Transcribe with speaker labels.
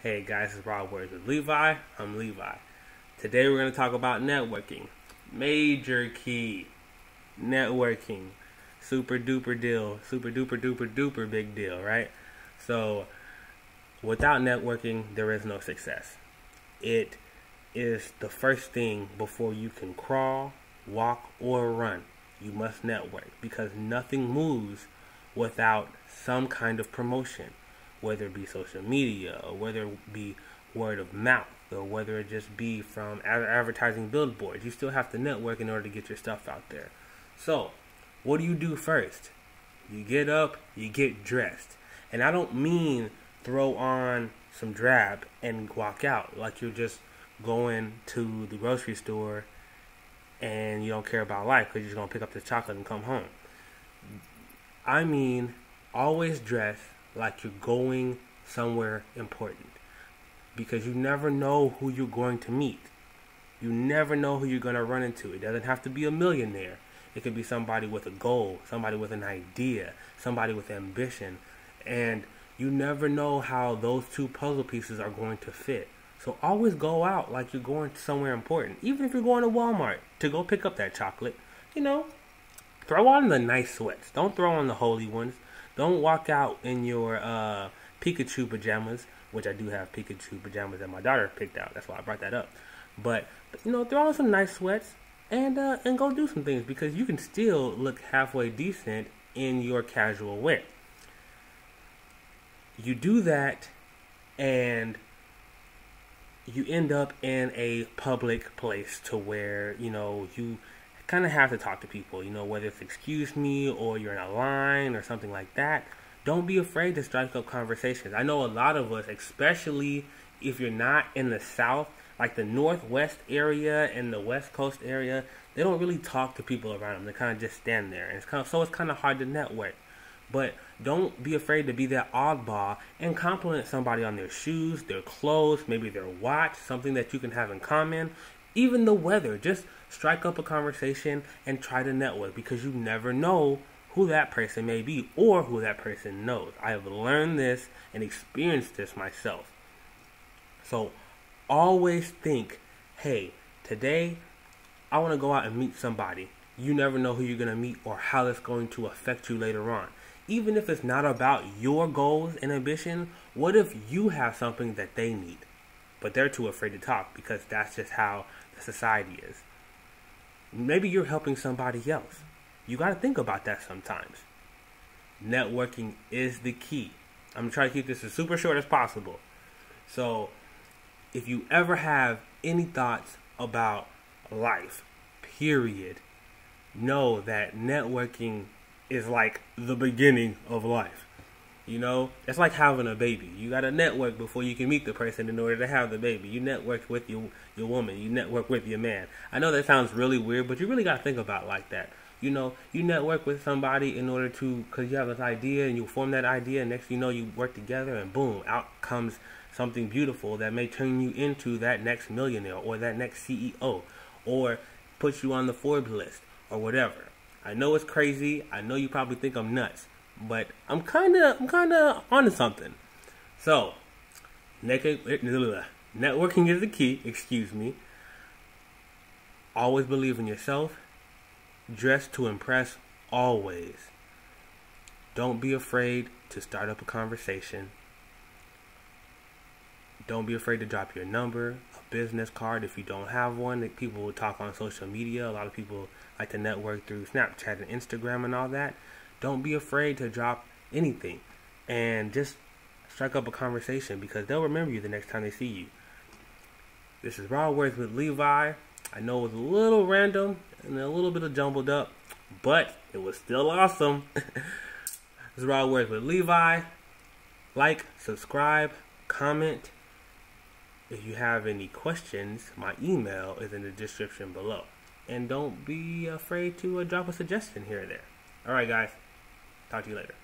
Speaker 1: Hey guys, it's RWWL with Levi. I'm Levi. Today we're going to talk about networking. Major key. Networking. Super duper deal. Super duper duper duper big deal, right? So, without networking, there is no success. It is the first thing before you can crawl, walk, or run. You must network because nothing moves without some kind of promotion. Whether it be social media, or whether it be word of mouth, or whether it just be from advertising billboards. You still have to network in order to get your stuff out there. So, what do you do first? You get up, you get dressed. And I don't mean throw on some drab and walk out like you're just going to the grocery store and you don't care about life because you're just going to pick up the chocolate and come home. I mean, always dress like you're going somewhere important, because you never know who you're going to meet. You never know who you're going to run into. It doesn't have to be a millionaire. It could be somebody with a goal, somebody with an idea, somebody with ambition, and you never know how those two puzzle pieces are going to fit. So always go out like you're going somewhere important. Even if you're going to Walmart to go pick up that chocolate, throw on the nice sweats. Don't throw on the holy ones. Don't walk out in your Pikachu pajamas, which I do have Pikachu pajamas that my daughter picked out. That's why I brought that up. But, throw on some nice sweats and go do some things, because you can still look halfway decent in your casual wear. You do that and you end up in a public place to where, you kind of have to talk to people, whether it's excuse me or you're in a line or something like that. Don't be afraid to strike up conversations. I know a lot of us, especially if you're not in the South, like the Northwest area and the West Coast area, they don't really talk to people around them. They kind of just stand there, and it's kind of hard to network. But don't be afraid to be that oddball and compliment somebody on their shoes, their clothes, maybe their watch, something that you can have in common. Even the weather. Just strike up a conversation and try to network, because you never know who that person may be or who that person knows. I have learned this and experienced this myself. So always think, hey, today I want to go out and meet somebody. You never know who you're going to meet or how that's going to affect you later on. Even if it's not about your goals and ambition, what if you have something that they need, but they're too afraid to talk because that's just how the society is? Maybe you're helping somebody else. You got to think about that sometimes. Networking is the key. I'm going to try to keep this as super short as possible. So, if you ever have any thoughts about life, period, know that networking is like the beginning of life. It's like having a baby. You got to network before you can meet the person in order to have the baby. You network with your woman. You network with your man. I know that sounds really weird, but you really got to think about it like that. You network with somebody in order to, because you have this idea and you form that idea, and next thing you know, you work together and boom, out comes something beautiful that may turn you into that next millionaire or that next CEO or put you on the Forbes list or whatever. I know it's crazy. I know you probably think I'm nuts, but I'm kind of onto something. So, networking is the key. Excuse me. Always believe in yourself. Dress to impress always. Don't be afraid to start up a conversation. Don't be afraid to drop your number, a business card if you don't have one. That people will talk on social media. A lot of people like to network through Snapchat and Instagram and all that. Don't be afraid to drop anything and just strike up a conversation, because they'll remember you the next time they see you. This is RWWL with Levi. I know it was a little random and a little bit of jumbled up, but it was still awesome. This is RWWL with Levi. Like, subscribe, comment. If you have any questions, my email is in the description below. And don't be afraid to drop a suggestion here or there. Alright guys, talk to you later.